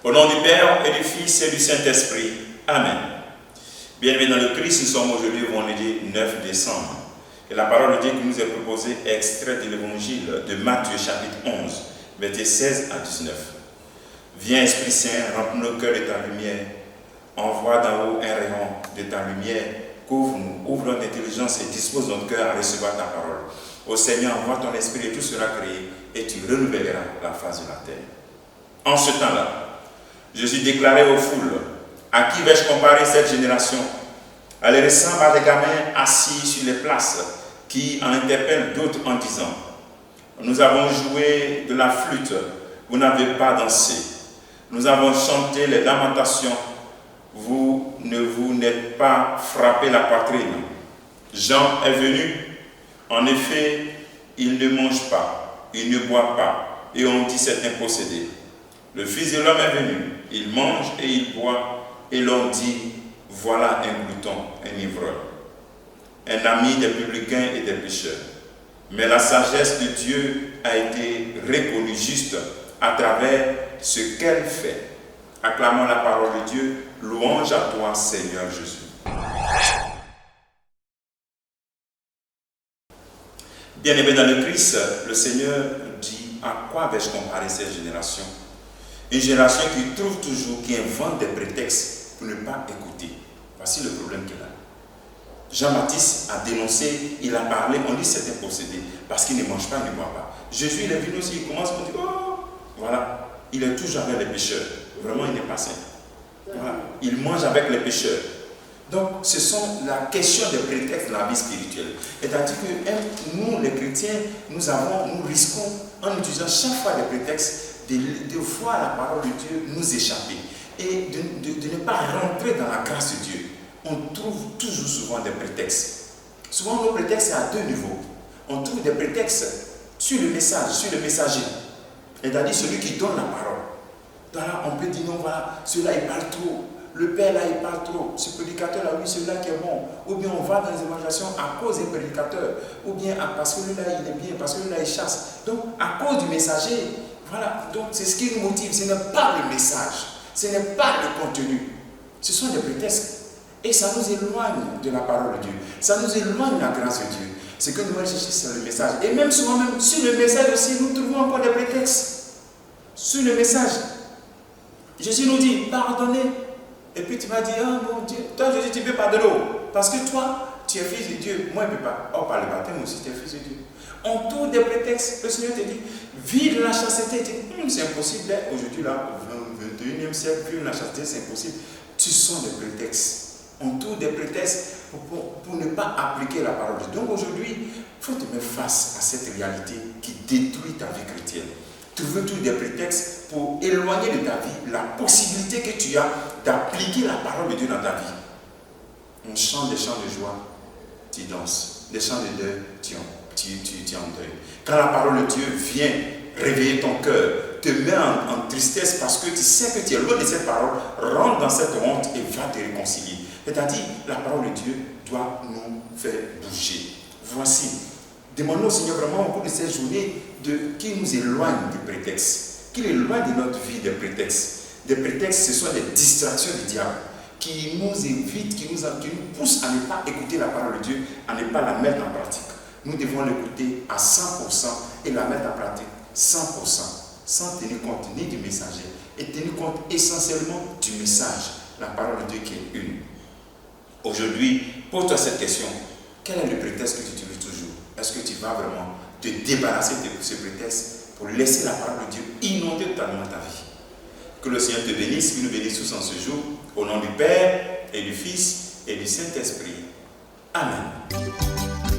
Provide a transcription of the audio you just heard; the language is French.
Au nom du Père et du Fils et du Saint-Esprit. Amen. Bien-aimés dans le Christ, nous sommes aujourd'hui vendredi 9 décembre. Et la parole de Dieu qui nous est proposée est extraite de l'évangile de Matthieu chapitre 11, versets 16 à 19. Viens Esprit Saint, remplis nos cœurs de ta lumière. Envoie d'en haut un rayon de ta lumière. Couvre-nous, ouvre notre intelligence et dispose notre cœur à recevoir ta parole. Ô Seigneur, envoie ton esprit et tout sera créé et tu renouvelleras la face de la terre. En ce temps-là, Jésus déclarait aux foules, à qui vais-je comparer cette génération? Elle ressemble à des gamins assis sur les places qui en interpellent d'autres en disant, nous avons joué de la flûte, vous n'avez pas dansé. Nous avons chanté les lamentations, vous n'êtes pas frappé la poitrine. Jean est venu, en effet, il ne mange pas, il ne boit pas, et on dit c'est un possédé. Le Fils de l'homme est venu, il mange et il boit, et l'on dit, voilà un glouton, un ivrogne, un ami des publicains et des pécheurs. Mais la sagesse de Dieu a été reconnue juste à travers ce qu'elle fait. Acclamons la parole de Dieu, louange à toi Seigneur Jésus. Bien-aimés dans le Christ, le Seigneur dit, à quoi vais-je comparer cette génération? Une génération qui trouve toujours, qui invente des prétextes pour ne pas écouter. Voici le problème qu'il a. Jean-Baptiste a dénoncé, il a parlé, on dit c'est un possédé, parce qu'il ne mange pas, il ne boit pas. Jésus, il est venu aussi, il commence pour dire, oh, voilà, il est toujours avec les pécheurs. Vraiment, il n'est pas saint. Voilà. Il mange avec les pécheurs. Donc, ce sont la question des prétextes de la vie spirituelle. C'est-à-dire que nous, les chrétiens, nous risquons, en utilisant chaque fois des prétextes, de voir la parole de Dieu nous échapper et de ne pas rentrer dans la grâce de Dieu. On trouve toujours souvent des prétextes. Souvent, nos prétextes, c'est à deux niveaux. On trouve des prétextes sur le message, sur le messager. C'est-à-dire celui qui donne la parole. Là, on peut dire non, voilà, celui-là il parle trop. Le père là il parle trop. Ce prédicateur là, oui, celui-là qui est bon. Ou bien on va dans les évangélisations à cause des prédicateurs. Ou bien parce que lui-là il est bien, parce que lui-là il chasse. Donc, à cause du messager. Voilà, donc c'est ce qui nous motive, ce n'est pas le message, ce n'est pas le contenu, ce sont des prétextes. Et ça nous éloigne de la parole de Dieu, ça nous éloigne de la grâce de Dieu. Ce que nous allons chercher, c'est le message. Et même souvent, même sur le message aussi, nous trouvons encore des prétextes. Sur le message, Jésus nous dit, pardonnez. Et puis tu vas dire, oh mon Dieu, toi Jésus, tu peux pardonner, parce que toi, tu es fils de Dieu, moi je ne peux pas. Oh, par le baptême aussi, tu es fils de Dieu. On trouve des prétextes. Le Seigneur te dit, vivre la chasteté. C'est impossible. Aujourd'hui, là, au 21e siècle, vivre la chasteté, c'est impossible. Tu sens des prétextes. On trouve des prétextes pour ne pas appliquer la parole de Dieu. Donc aujourd'hui, il faut te mettre face à cette réalité qui détruit ta vie chrétienne. Tu veux tous des prétextes pour éloigner de ta vie la possibilité que tu as d'appliquer la parole de Dieu dans ta vie. On chante des chants de joie, tu danses. Des chants de deuil, tu es en deuil. Quand la parole de Dieu vient réveiller ton cœur, te met en tristesse parce que tu sais que tu es loin de cette parole, rentre dans cette honte et va te réconcilier. C'est-à-dire, la parole de Dieu doit nous faire bouger. Voici, demandons au Seigneur vraiment au cours de cette journée qu'il nous éloigne des prétextes, qu'il éloigne de notre vie des prétextes. Des prétextes, ce sont des distractions du diable qui nous évitent, qui nous poussent à ne pas écouter la parole de Dieu, à ne pas la mettre en pratique. Nous devons l'écouter à 100% et la mettre en pratique 100%, sans tenir compte ni du messager, et tenir compte essentiellement du message, la parole de Dieu qui est une. Aujourd'hui, pose-toi cette question. Quel est le prétexte que tu utilises toujours? Est-ce que tu vas vraiment te débarrasser de ce prétexte pour laisser la parole de Dieu inonder totalement ta vie? Que le Seigneur te bénisse, qu'il nous bénisse tous en ce jour, au nom du Père et du Fils et du Saint-Esprit. Amen.